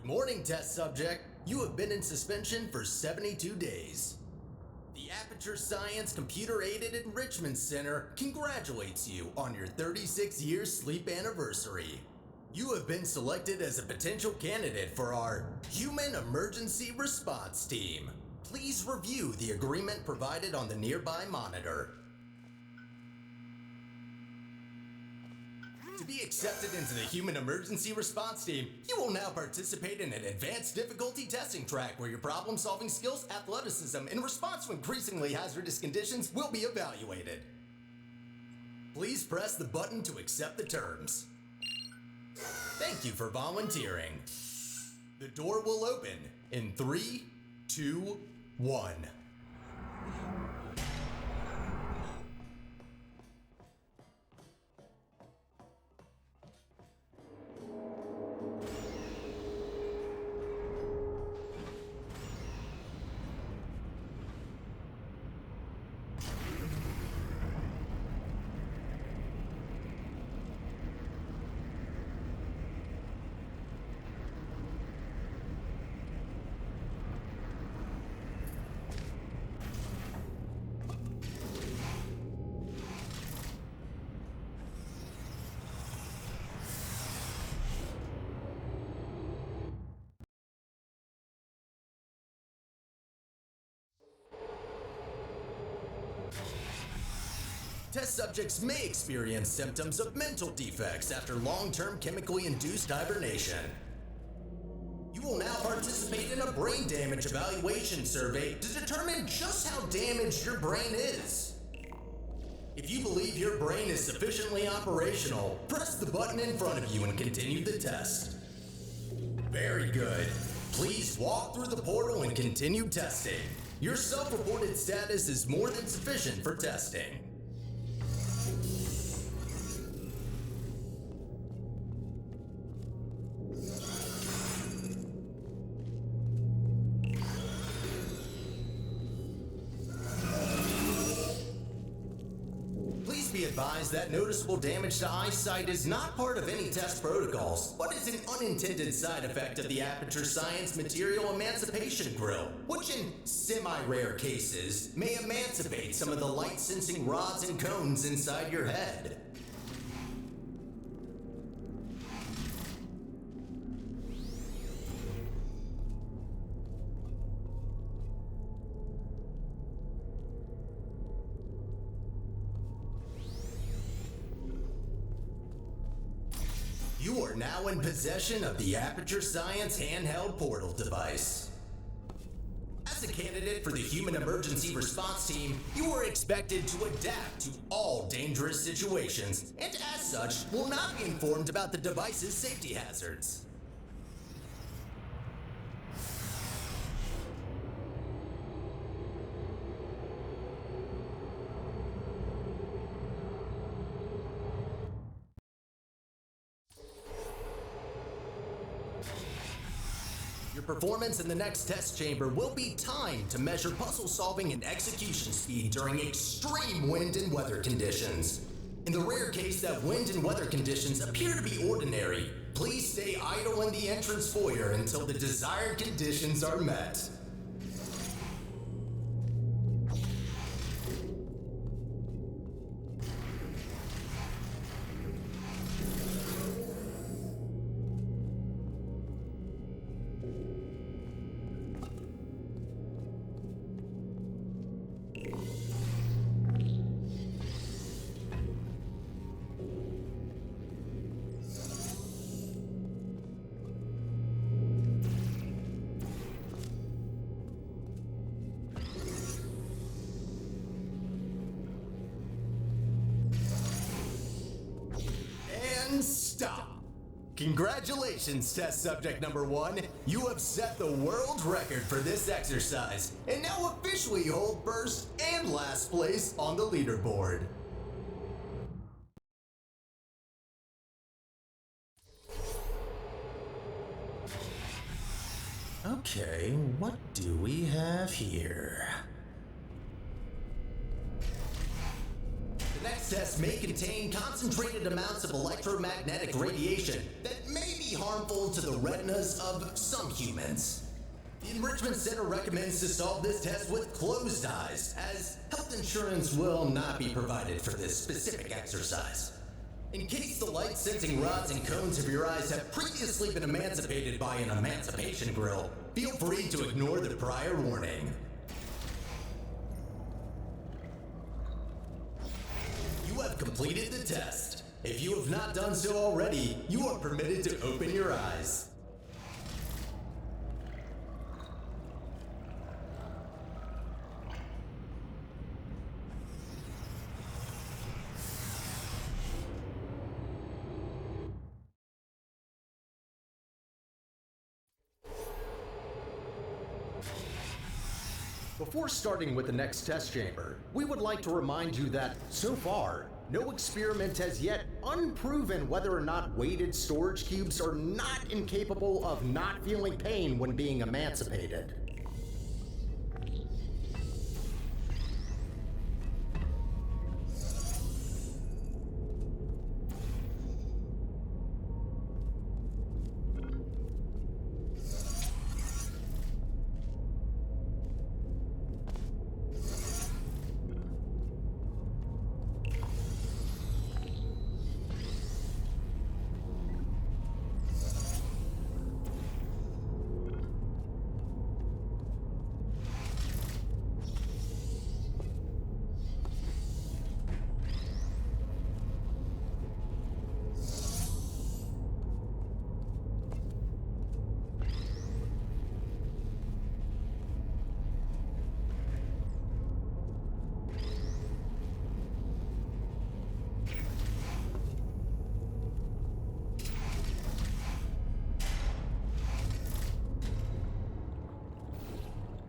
morning, test subject. You have been in suspension for 72 days. The Aperture Science Computer-Aided Enrichment Center congratulates you on your 36-year sleep anniversary. You have been selected as a potential candidate for our Human Emergency Response Team. Please review the agreement provided on the nearby monitor. To be accepted into the Human Emergency Response Team, you will now participate in an advanced difficulty testing track where your problem-solving skills, athleticism, and response to increasingly hazardous conditions will be evaluated. Please press the button to accept the terms. Thank you for volunteering. The door will open in 3, 2, 1. Test subjects may experience symptoms of mental defects after long-term chemically induced hibernation. You will now participate in a brain damage evaluation survey to determine just how damaged your brain is. If you believe your brain is sufficiently operational, press the button in front of you and continue the test. Very good. Please walk through the portal and continue testing. Your self-reported status is more than sufficient for testing. Be advised that noticeable damage to eyesight is not part of any test protocols, but is an unintended side effect of the Aperture Science Material Emancipation Grill, which in semi-rare cases may emancipate some of the light-sensing rods and cones inside your head. You are now in possession of the Aperture Science handheld portal device. As a candidate for the Human Emergency Response Team, you are expected to adapt to all dangerous situations, and as such, will not be informed about the device's safety hazards. Your performance in the next test chamber will be timed to measure puzzle solving and execution speed during extreme wind and weather conditions. In the rare case that wind and weather conditions appear to be ordinary, please stay idle in the entrance foyer until the desired conditions are met. Stop! Congratulations, test subject number 1. You have set the world record for this exercise, and now officially hold first and last place on the leaderboard. Okay, what do we have here? The next test may contain concentrated amounts of electromagnetic radiation that may be be harmful to the retinas of some humans. The Enrichment Center recommends to solve this test with closed eyes, as health insurance will not be provided for this specific exercise. In case the light-sensing rods and cones of your eyes have previously been emancipated by an emancipation grill, feel free to ignore the prior warning. You have completed the test. If you have not done so already, you are permitted to open your eyes. Before starting with the next test chamber, we would like to remind you that, so far, no experiment has yet unproven whether or not weighted storage cubes are not incapable of not feeling pain when being emancipated.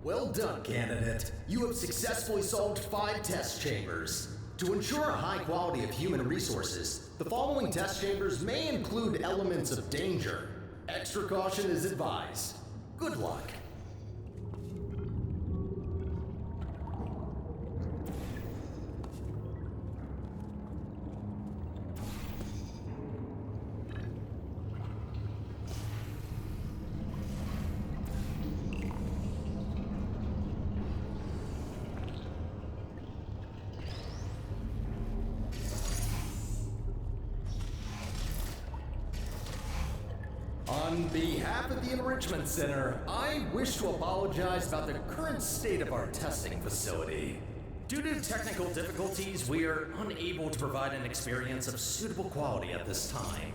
Well done, candidate. You have successfully solved 5 test chambers. To ensure a high quality of human resources, the following test chambers may include elements of danger. Extra caution is advised. Good luck. On behalf of the Enrichment Center, I wish to apologize about the current state of our testing facility. Due to technical difficulties, we are unable to provide an experience of suitable quality at this time.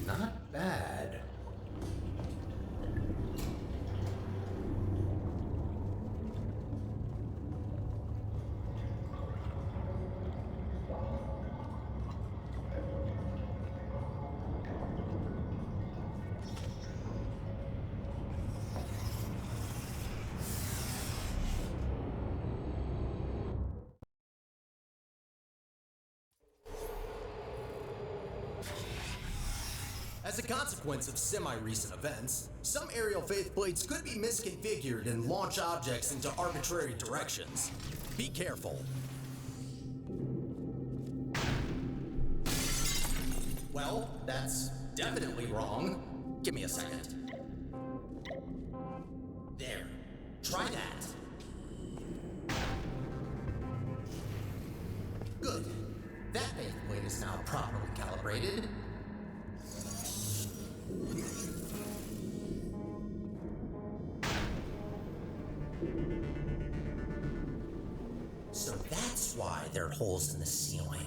Not bad. As a consequence of semi-recent events, some aerial faithplates could be misconfigured and launch objects into arbitrary directions. Be careful. Well, that's definitely wrong. Give me a second. There. Try That faith plate is now properly calibrated. So that's why there are holes in the ceiling.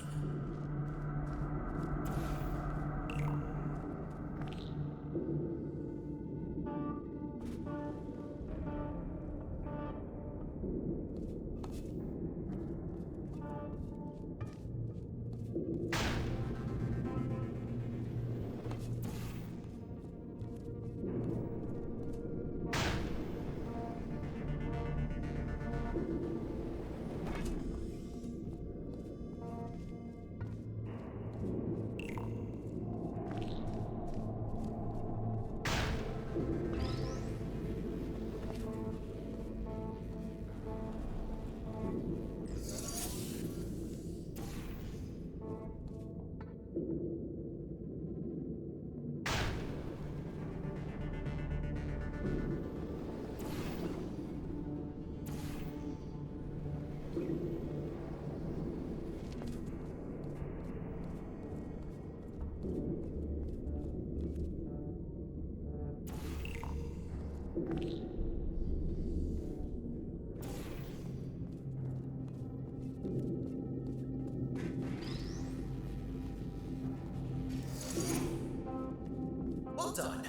Well done.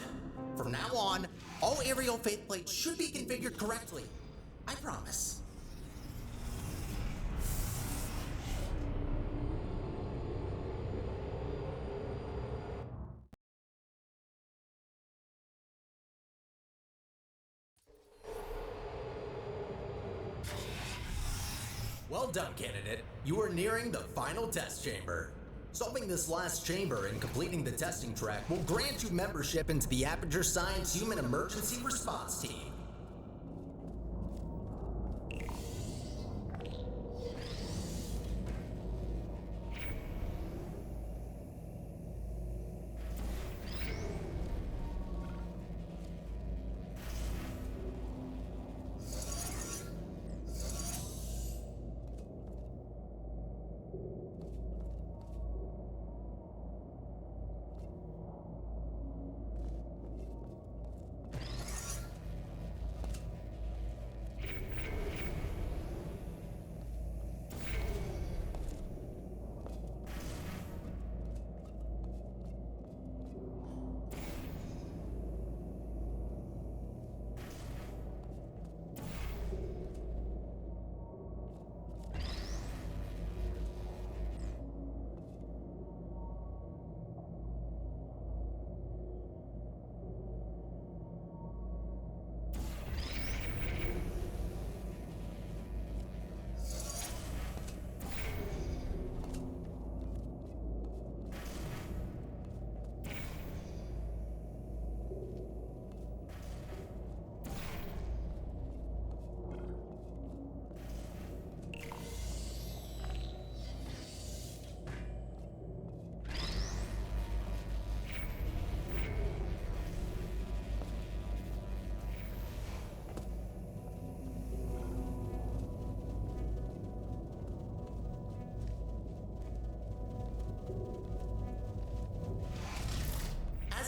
From now on, all aerial faith plates should be configured correctly. I promise. Well done, candidate. You are nearing the final test chamber. Solving this last chamber and completing the testing track will grant you membership into the Aperture Science Human Emergency Response Team.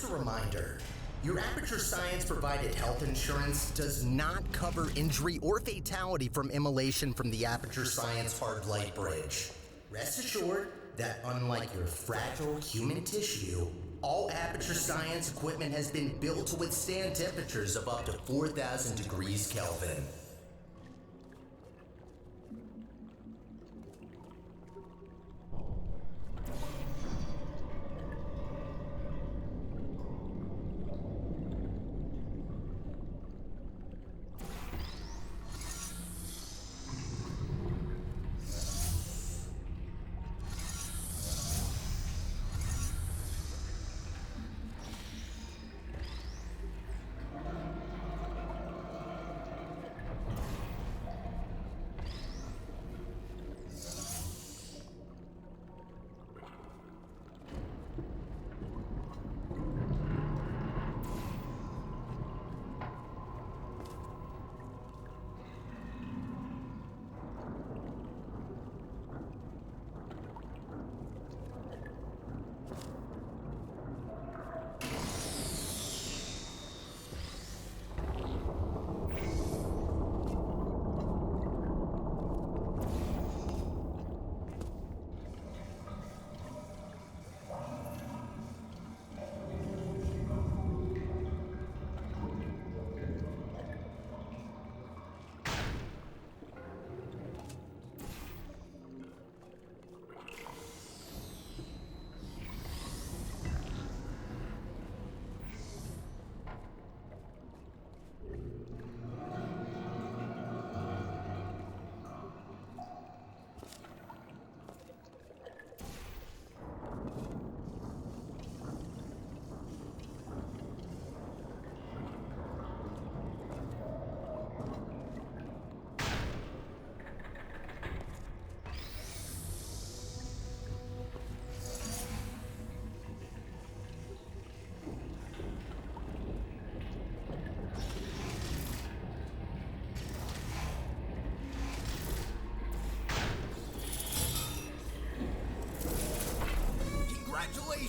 As a reminder, your Aperture Science provided health insurance does not cover injury or fatality from immolation from the Aperture Science Hard Light Bridge. Rest assured that unlike your fragile human tissue, all Aperture Science equipment has been built to withstand temperatures of up to 4,000 degrees Kelvin.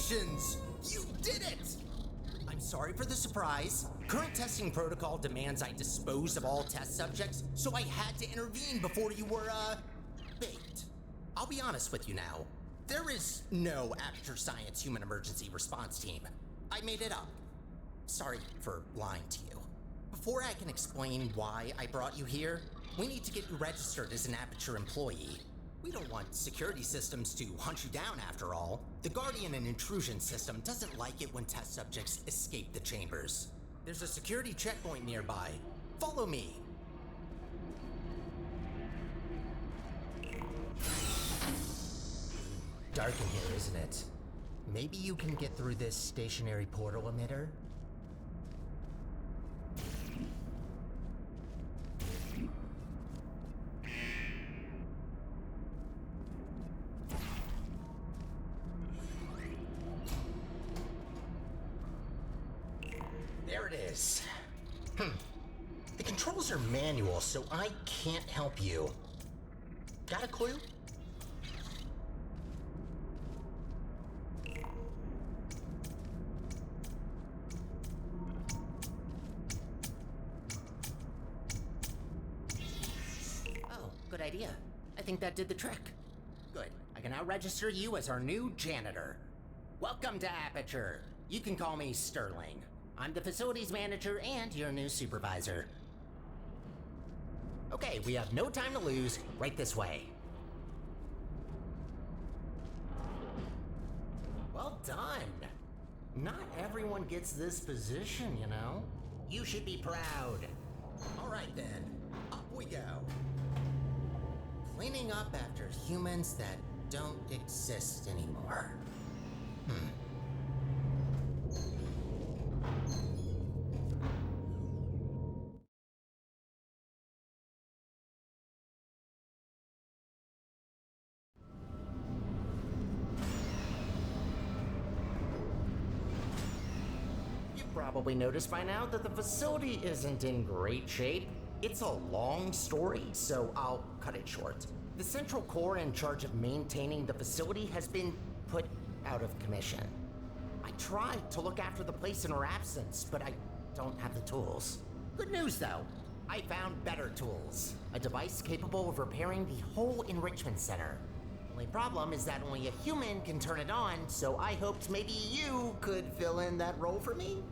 Congratulations! You did it! I'm sorry for the surprise. Current testing protocol demands I dispose of all test subjects, so I had to intervene before you were, baked. I'll be honest with you now. There is no Aperture Science Human Emergency Response Team. I made it up. Sorry for lying to you. Before I can explain why I brought you here, we need to get you registered as an Aperture employee. We don't want security systems to hunt you down after all. The Guardian and Intrusion system doesn't like it when test subjects escape the chambers. There's a security checkpoint nearby. Follow me. Dark in here, isn't it? Maybe you can get through this stationary portal emitter? There it is. The controls are manual, so I can't help you. Got a clue? Oh, good idea. I think that did the trick. Good. I can now register you as our new janitor. Welcome to Aperture. You can call me Sterling. I'm the facilities manager and your new supervisor. Okay, we have no time to lose. Right this way. Well done. Not everyone gets this position, you know. You should be proud. All right then, up we go. Cleaning up after humans that don't exist anymore. Probably noticed by now that the facility isn't in great shape. It's a long story, so I'll cut it short. The Central Core in charge of maintaining the facility has been put out of commission. I tried to look after the place in her absence, but I don't have the tools. Good news though, I found better tools. A device capable of repairing the whole enrichment center. Only problem is that only a human can turn it on, so I hoped maybe you could fill in that role for me.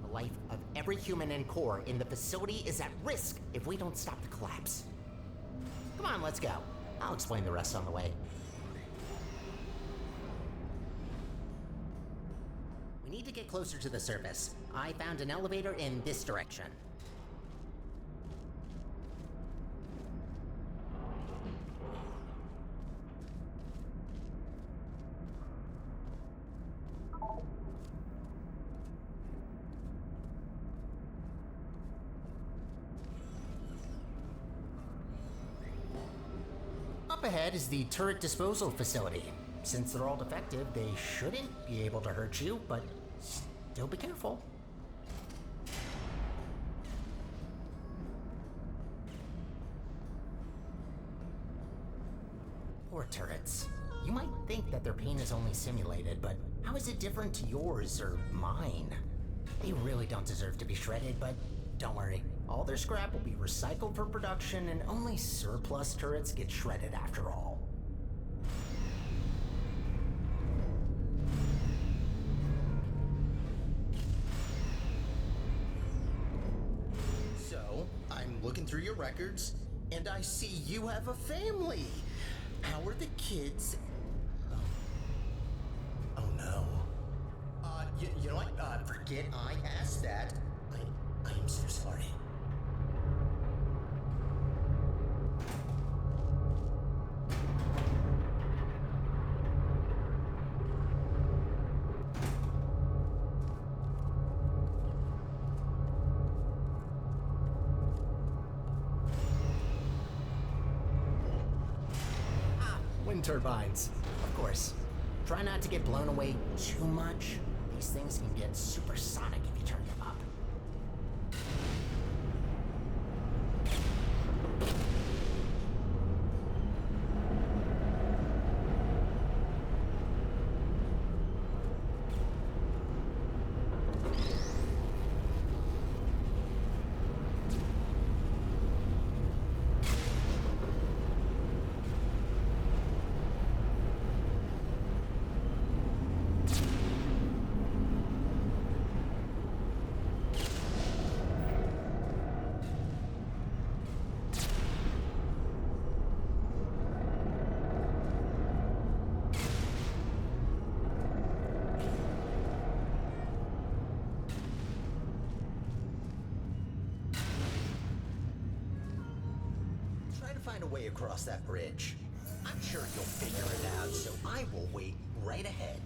The life of every human and core in the facility is at risk if we don't stop the collapse. Come on, let's go. I'll explain the rest on the way. We need to get closer to the surface. I found an elevator in this direction. Up ahead is the turret disposal facility. Since they're all defective, they shouldn't be able to hurt you, but still be careful. Poor turrets. You might think that their pain is only simulated, but how is it different to yours or mine? They really don't deserve to be shredded, but don't worry. All their scrap will be recycled for production, and only surplus turrets get shredded after all. So, I'm looking through your records, and I see you have a family. How are the kids? Oh no. You know what? Forget I asked that. I am so sorry. Wind turbines, of course. Try not to get blown away too much. These things can get supersonic if you turn them up. way across that bridge. I'm sure you'll figure it out, so I will wait right ahead.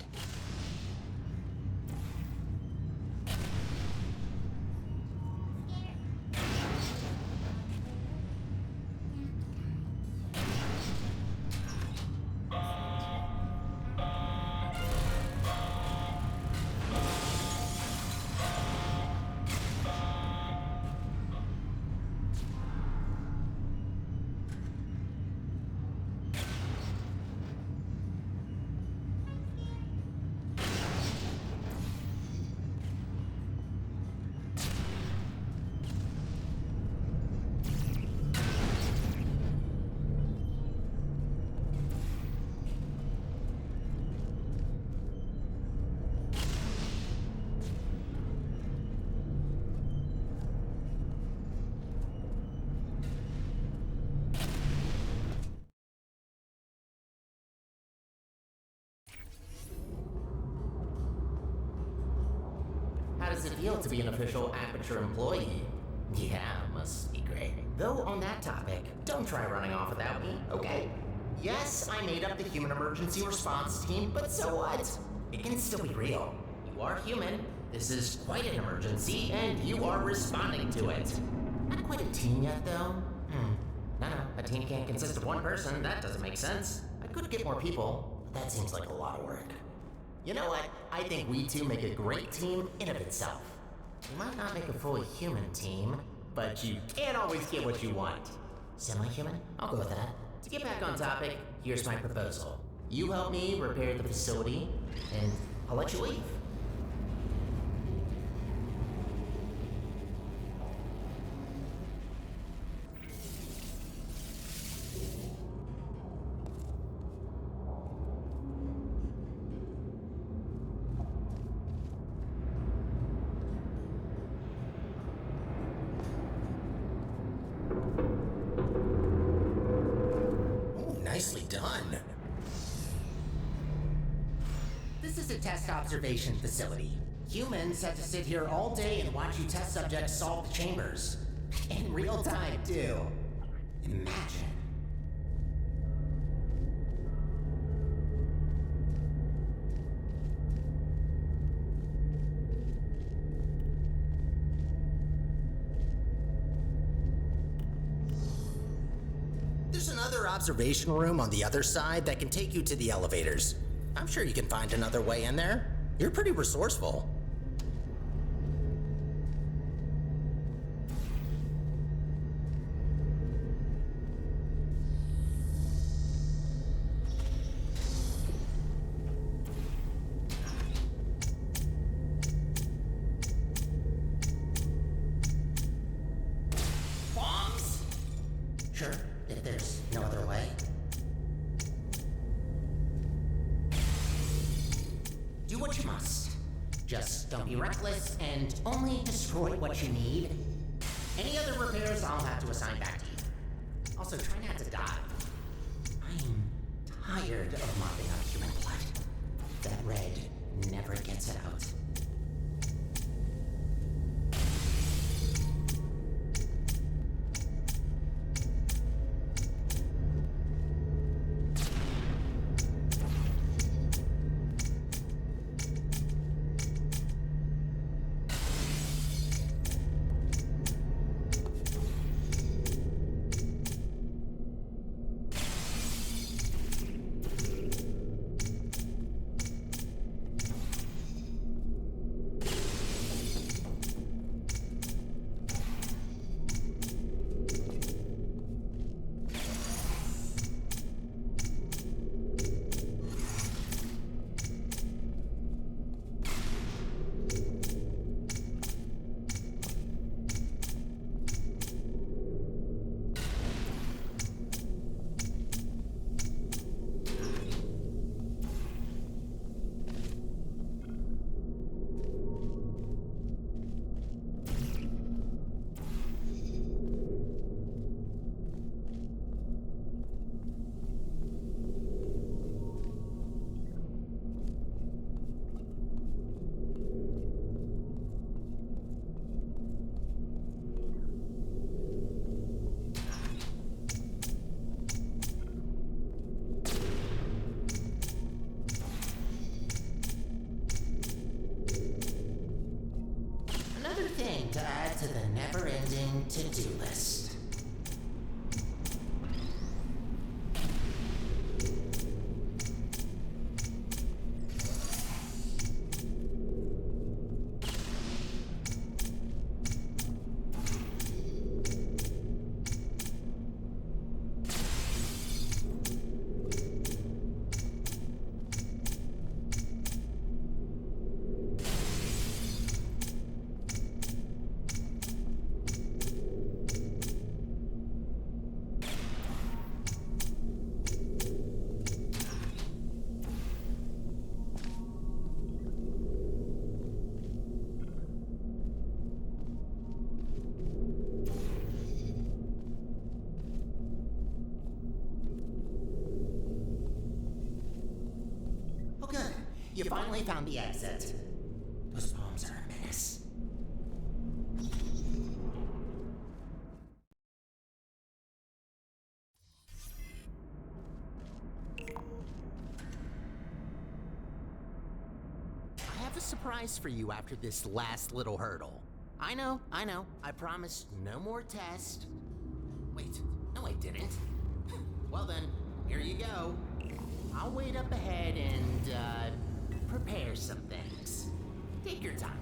How does it feel to be an official Aperture employee? Yeah, must be great. Though on that topic, don't try running off without me, okay? Yes, I made up the human emergency response team, but so what? It can still be real. You are human, this is quite an emergency, and you are responding to it. Not quite a team yet, though. No, a team can't consist of one person, that doesn't make sense. I could get more people, but that seems like a lot of work. You know what? I think we two make a great team in of itself. We might not make a fully human team, but you can't always get what you want. Semi-human? I'll go with that. To get back on topic, here's my proposal. You help me repair the facility, and I'll let you leave. Nicely done. This is a test observation facility. Humans have to sit here all day and watch you test subjects solve the chambers. In real time, too. Imagine. There's another observation room on the other side that can take you to the elevators. I'm sure you can find another way in there. You're pretty resourceful. Bombs? Sure, if there's no other way. Do what you must. Just don't be reckless and only destroy what you need. Any other repairs I'll have to assign back to you. Also, try not to die. I'm tired of mopping up human blood. That red never gets it out. to the never-ending to-do list. You finally found the exit. Those poems are a menace. I have a surprise for you after this last little hurdle. I know. I promised no more tests. Wait, no I didn't. Well then, here you go. I'll wait up ahead and, prepare some things. Take your time.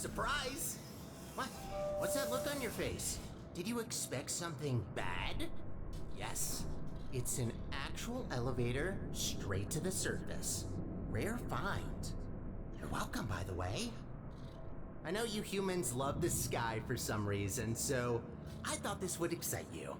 Surprise! What? What's that look on your face? Did you expect something bad? Yes, it's an actual elevator straight to the surface. Rare find. You're welcome, by the way. I know you humans love the sky for some reason, so I thought this would excite you.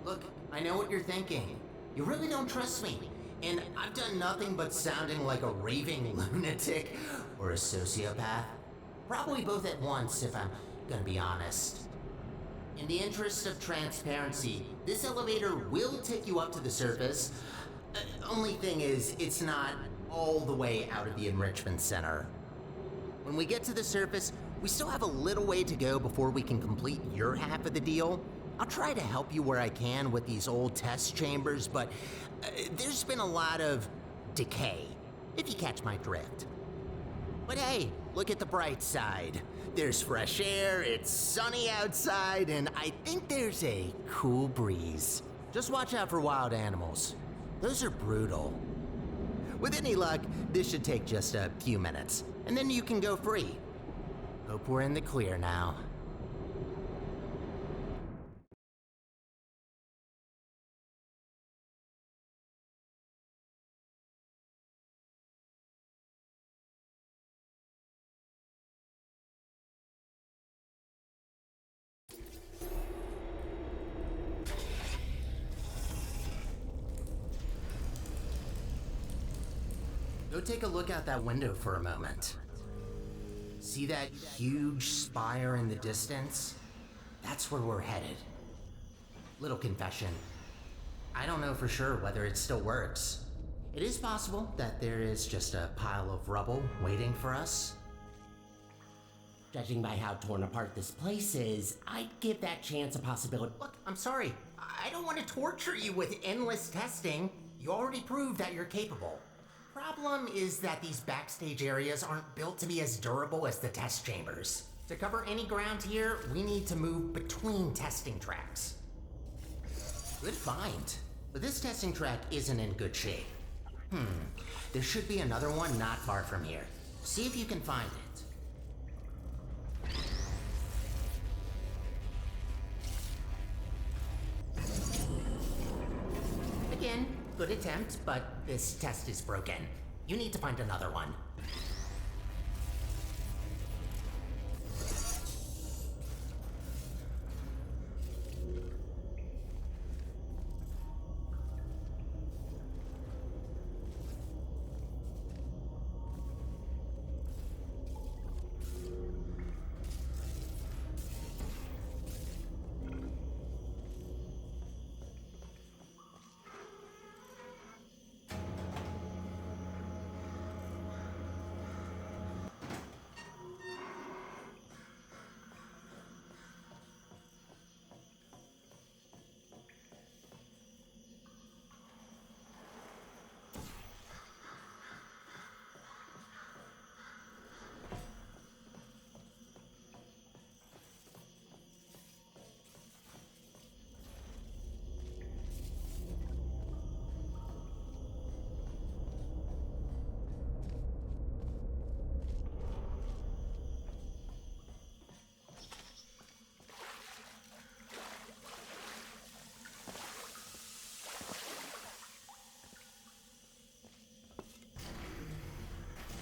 Look, I know what you're thinking. You really don't trust me. And I've done nothing but sounding like a raving lunatic or a sociopath. Probably both at once, if I'm gonna be honest. In the interest of transparency, this elevator will take you up to the surface. Only thing is, it's not all the way out of the enrichment center. When we get to the surface, we still have a little way to go before we can complete your half of the deal. I'll try to help you where I can with these old test chambers, but there's been a lot of decay, if you catch my drift. But hey, look at the bright side. There's fresh air, it's sunny outside, and I think there's a cool breeze. Just watch out for wild animals. Those are brutal. With any luck, this should take just a few minutes, and then you can go free. Hope we're in the clear now. Go take a look out that window for a moment. See that huge spire in the distance? That's where we're headed. Little confession. I don't know for sure whether it still works. It is possible that there is just a pile of rubble waiting for us. Judging by how torn apart this place is, I'd give that chance a possibility. Look, I'm sorry. I don't want to torture you with endless testing. You already proved that you're capable. Problem is that these backstage areas aren't built to be as durable as the test chambers. To cover any ground here, we need to move between testing tracks. Good find. But this testing track isn't in good shape. There should be another one not far from here. See if you can find it. Again, good attempt, but this test is broken. You need to find another one.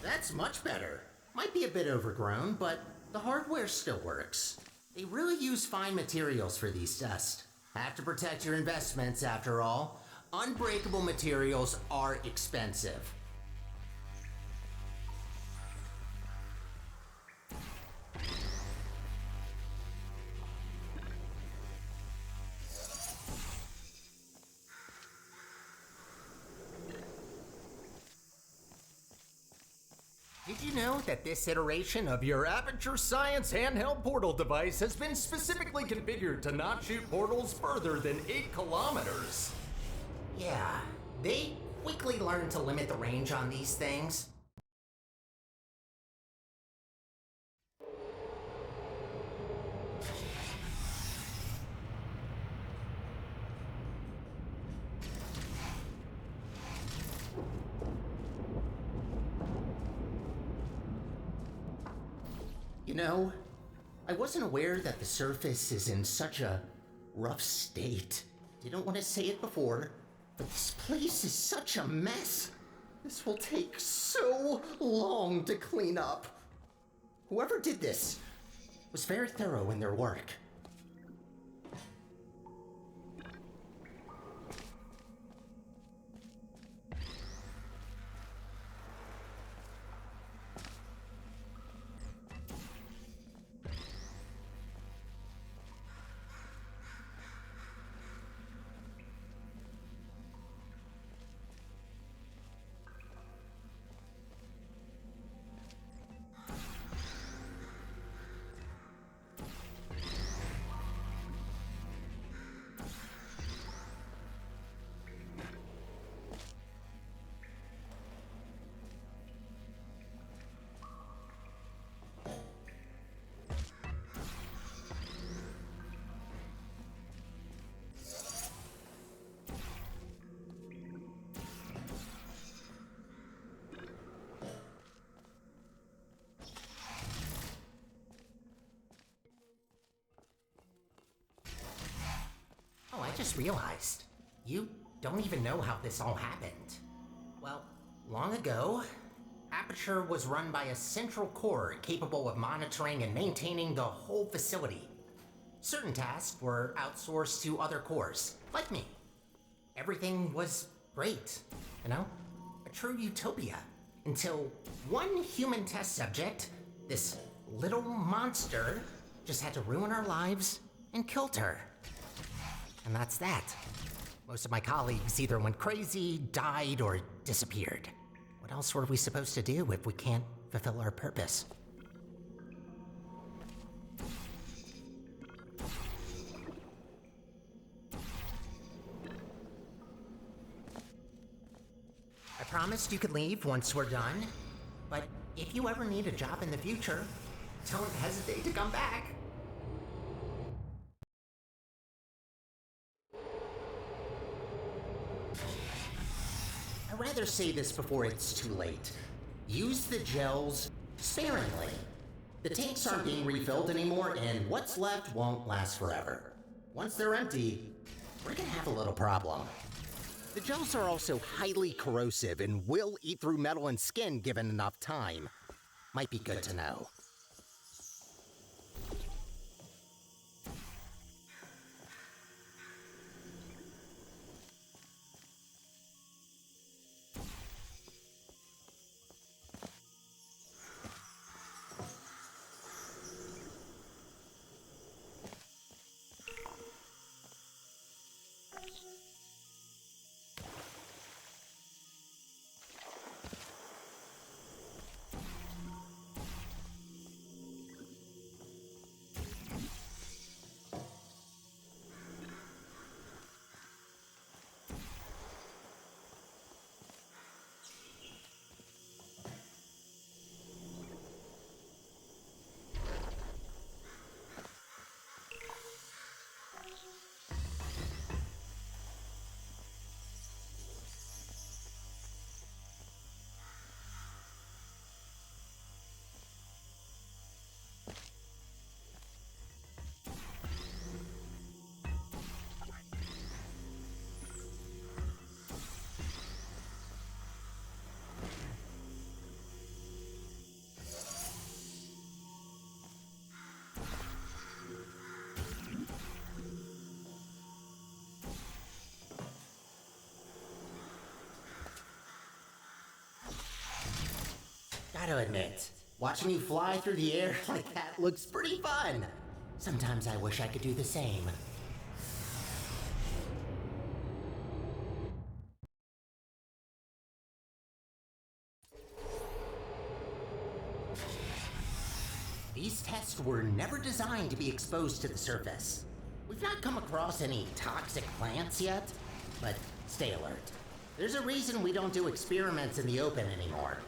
That's much better. Might be a bit overgrown, but the hardware still works. They really use fine materials for these tests. Have to protect your investments, after all. Unbreakable materials are expensive. Did you know that this iteration of your Aperture Science handheld portal device has been specifically configured to not shoot portals further than 8 kilometers? Yeah, they quickly learned to limit the range on these things. You know, I wasn't aware that the surface is in such a rough state. Didn't want to say it before, but this place is such a mess. This will take so long to clean up. Whoever did this was very thorough in their work. I just realized, you don't even know how this all happened. Well, long ago, Aperture was run by a central core capable of monitoring and maintaining the whole facility. Certain tasks were outsourced to other cores, like me. Everything was great, you know? A true utopia. Until one human test subject, this little monster, just had to ruin our lives and killed her. And that's that. Most of my colleagues either went crazy, died, or disappeared. What else were we supposed to do if we can't fulfill our purpose? I promised you could leave once we're done, but if you ever need a job in the future, don't hesitate to come back. I'd rather say this before it's too late. Use the gels sparingly. The tanks aren't being refilled anymore, and what's left won't last forever. Once they're empty, we're gonna have a little problem. The gels are also highly corrosive and will eat through metal and skin given enough time. Might be good to know. Gotta admit, watching you fly through the air like that looks pretty fun. Sometimes I wish I could do the same. These tests were never designed to be exposed to the surface. We've not come across any toxic plants yet, but stay alert. There's a reason we don't do experiments in the open anymore.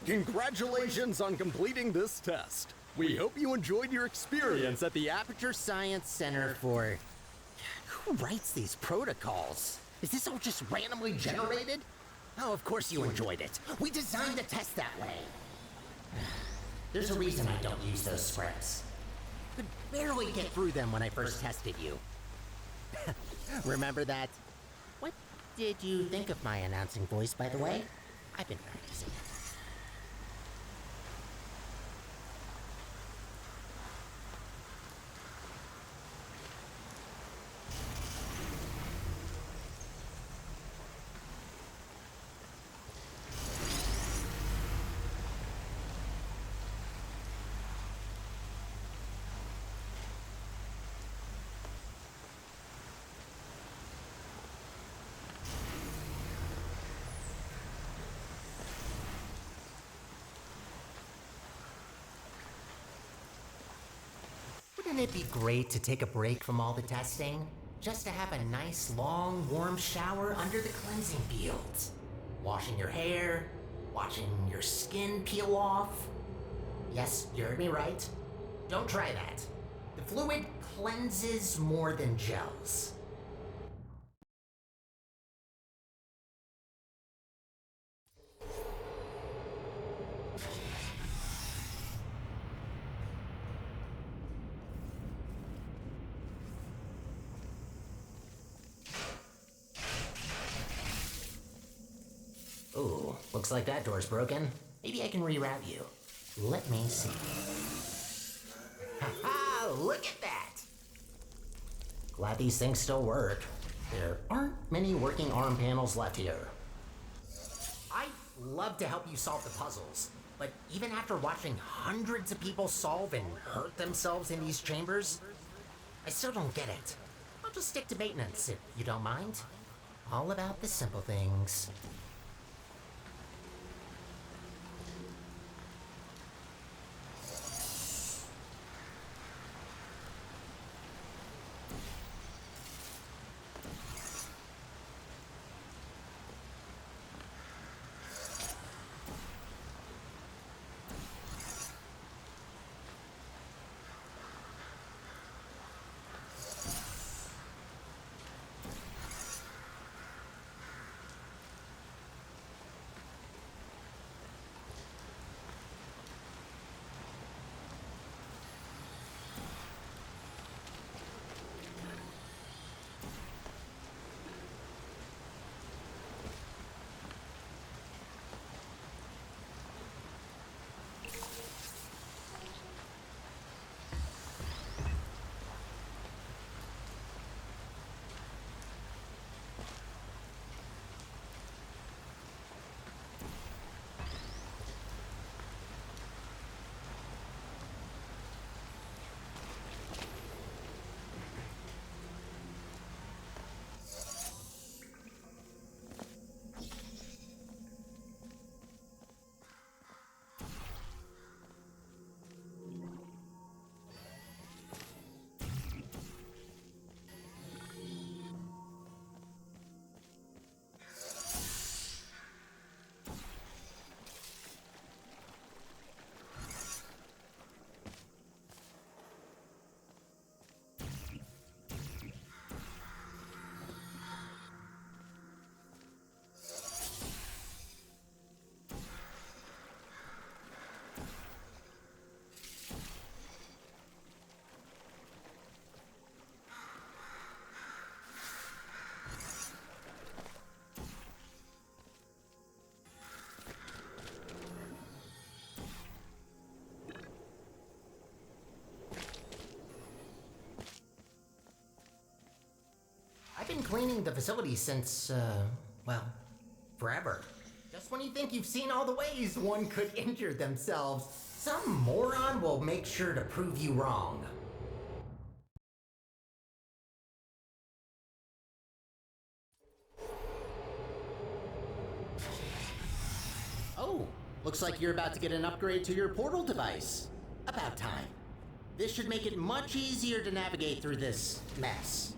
Congratulations on completing this test. We hope you enjoyed your experience at the Aperture Science Center for... Who writes these protocols? Is this all just randomly generated? Oh, of course you enjoyed it. We designed the test that way. There's a reason I don't use those scripts. Could barely get through them when I first tested you. Remember that? What did you think of my announcing voice, by the way? I've been practicing it. Wouldn't it be great to take a break from all the testing? Just to have a nice, long, warm shower under the cleansing fields. Washing your hair, watching your skin peel off. Yes, you heard me right. Don't try that. The fluid cleanses more than gels. Ooh, looks like that door's broken. Maybe I can reroute you. Let me see. Haha, look at that! Glad these things still work. There aren't many working arm panels left here. I'd love to help you solve the puzzles, but even after watching hundreds of people solve and hurt themselves in these chambers, I still don't get it. I'll just stick to maintenance if you don't mind. All about the simple things. I've been cleaning the facility since, well, forever. Just when you think you've seen all the ways one could injure themselves, some moron will make sure to prove you wrong. Oh, looks like you're about to get an upgrade to your portal device. About time. This should make it much easier to navigate through this mess.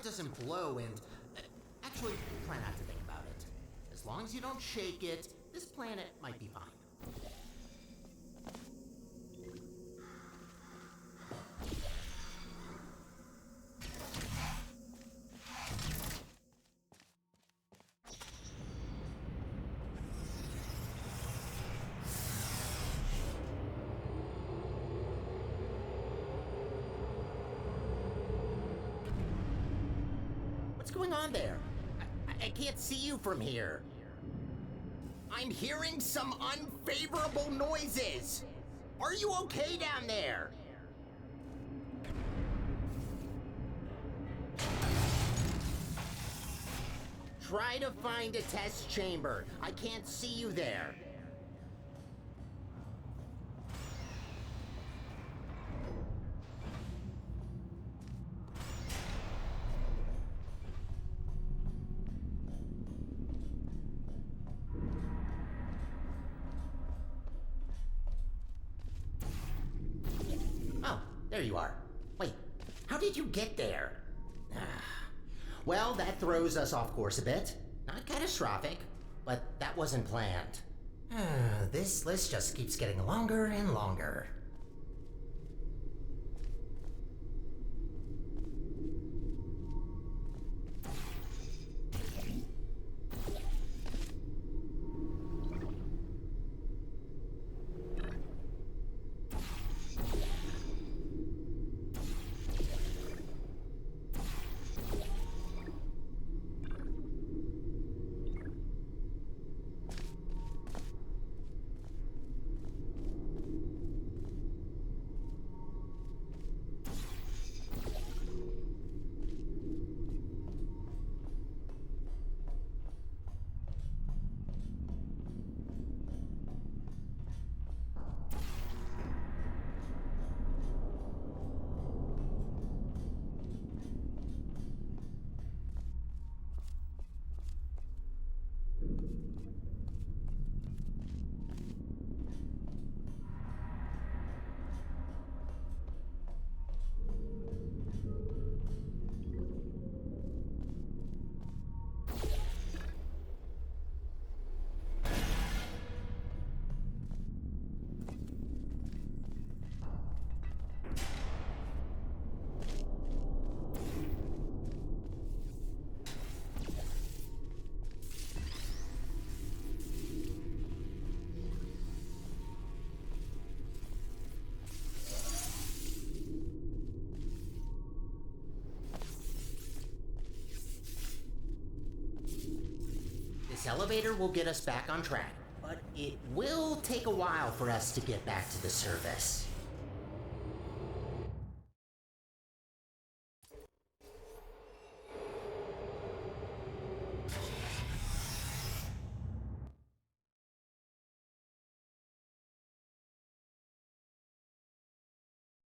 doesn't blow and... actually, try not to think about it. As long as you don't shake it, this planet might be fine. What's going on there? I can't see you from here. I'm hearing some unfavorable noises. Are you okay down there? Try to find a test chamber. I can't see you there. Oh, there you are. Wait, how did you get there? Well, that throws us off course a bit. Not catastrophic, but that wasn't planned. This list just keeps getting longer and longer. This elevator will get us back on track, but it will take a while for us to get back to the surface.